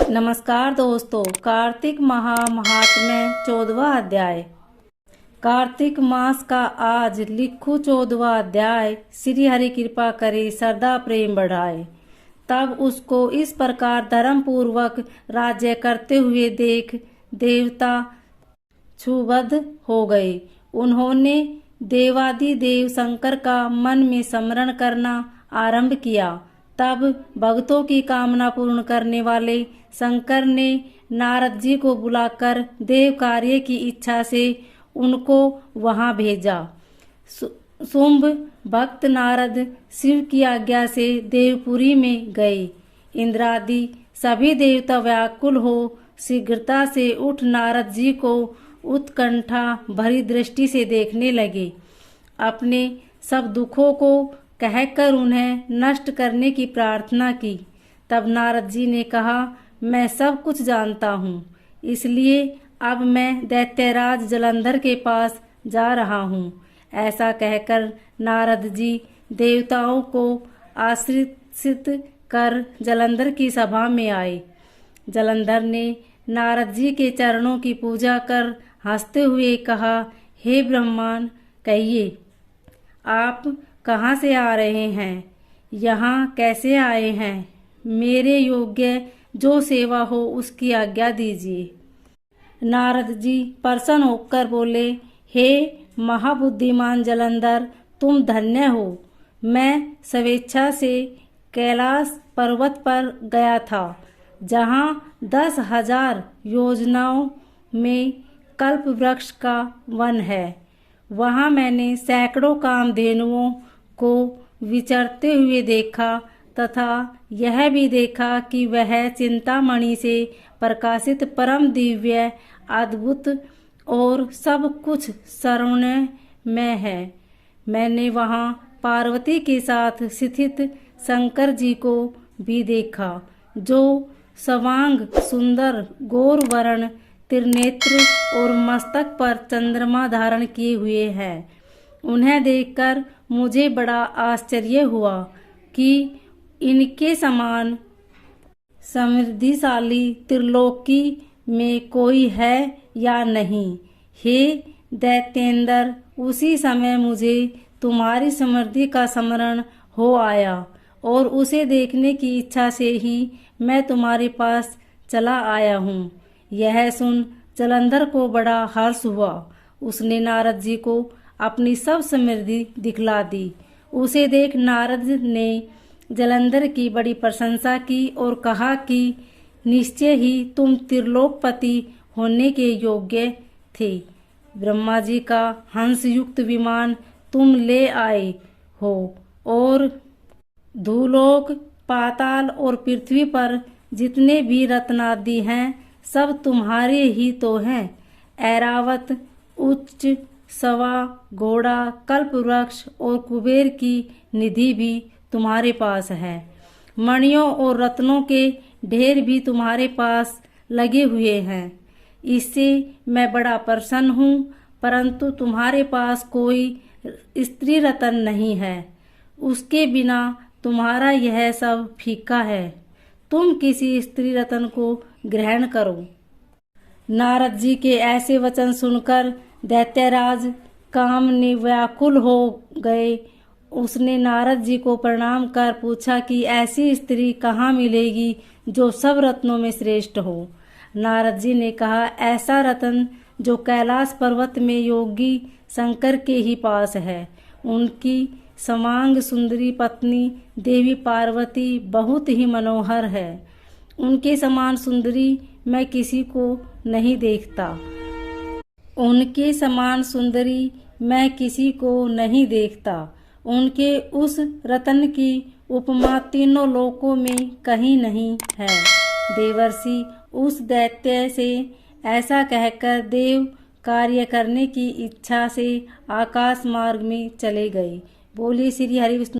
नमस्कार दोस्तों, कार्तिक महात्म्य 14वां अध्याय। कार्तिक मास का आज लिखू 14वां अध्याय। श्री हरि कृपा करे, श्रद्धा प्रेम बढ़ाए। तब उसको इस प्रकार धर्म पूर्वक राज्य करते हुए देख देवता क्षुब्ध हो गए। उन्होंने देवादिदेव शंकर का मन में स्मरण करना आरंभ किया। तब भक्तों की कामना पूर्ण करने वाले शंकर ने नारद जी को बुलाकर देव कार्य की इच्छा से उनको वहां भेजा। शुंभ भक्त नारद शिव की आज्ञा से देवपुरी में गए। इंद्रादि सभी देवता व्याकुल हो शीघ्रता से उठ नारद जी को उत्कंठा भरी दृष्टि से देखने लगे। अपने सब दुखों को कहकर उन्हें नष्ट करने की प्रार्थना की। तब नारद जी ने कहा, मैं सब कुछ जानता हूँ, इसलिए अब मैं दैत्यराज जलंधर के पास जा रहा हूँ। ऐसा कहकर नारद जी देवताओं को आश्रित कर जलंधर की सभा में आए। जलंधर ने नारद जी के चरणों की पूजा कर हंसते हुए कहा, हे ब्रह्मन, कहिए आप कहाँ से आ रहे हैं? यहाँ कैसे आए हैं? मेरे योग्य जो सेवा हो उसकी आज्ञा दीजिए। नारद जी प्रसन्न होकर बोले, हे महाबुद्धिमान जलंधर, तुम धन्य हो। मैं स्वेच्छा से कैलाश पर्वत पर गया था, जहाँ 10,000 योजनाओं में कल्प वृक्ष का वन है। वहाँ मैंने सैकड़ों कामधेनुओं को विचरते हुए देखा तथा यह भी देखा कि वह चिंतामणि से प्रकाशित परम दिव्य अद्भुत और सब कुछ सर्वण्य में है। मैंने वहाँ पार्वती के साथ स्थित शंकर जी को भी देखा, जो सवांग सुंदर गौर वर्ण त्रिनेत्र और मस्तक पर चंद्रमा धारण किए हुए हैं। उन्हें देखकर मुझे बड़ा आश्चर्य हुआ कि इनके समान समृद्धिशाली त्रिलोकी में कोई है या नहीं। हे दैत्येंद्र, उसी समय मुझे तुम्हारी समृद्धि का स्मरण हो आया और उसे देखने की इच्छा से ही मैं तुम्हारे पास चला आया हूँ। यह सुन जलंधर को बड़ा हर्ष हुआ। उसने नारद जी को अपनी सब समृद्धि दिखला दी। उसे देख नारद ने जलंधर की बड़ी प्रशंसा की और कहा कि निश्चय ही तुम त्रिलोकपति होने के योग्य थे। ब्रह्मा जी का हंस युक्त विमान तुम ले आए हो और भूलोक, पाताल और पृथ्वी पर जितने भी रत्नादि हैं, सब तुम्हारे ही तो हैं। ऐरावत, उच्च, सवा, घोड़ा, कल्प वृक्ष और कुबेर की निधि भी तुम्हारे पास है। मणियों और रत्नों के ढेर भी तुम्हारे पास लगे हुए हैं। इससे मैं बड़ा प्रसन्न हूँ, परंतु तुम्हारे पास कोई स्त्री रत्न नहीं है। उसके बिना तुम्हारा यह सब फीका है। तुम किसी स्त्री रत्न को ग्रहण करो। नारद जी के ऐसे वचन सुनकर दैत्यराज काम ने व्याकुल हो गए। उसने नारद जी को प्रणाम कर पूछा कि ऐसी स्त्री कहाँ मिलेगी जो सब रत्नों में श्रेष्ठ हो। नारद जी ने कहा, ऐसा रत्न जो कैलाश पर्वत में योगी शंकर के ही पास है। उनकी समांग सुंदरी पत्नी देवी पार्वती बहुत ही मनोहर है। उनके समान सुंदरी मैं किसी को नहीं देखता। उनके समान सुंदरी मैं किसी को नहीं देखता। उनके उस रत्न की उपमा तीनों लोकों में कहीं नहीं है। देवर्षि उस दैत्य से ऐसा कहकर देव कार्य करने की इच्छा से आकाश मार्ग में चले गए। बोलिए श्री हरि विष्णु।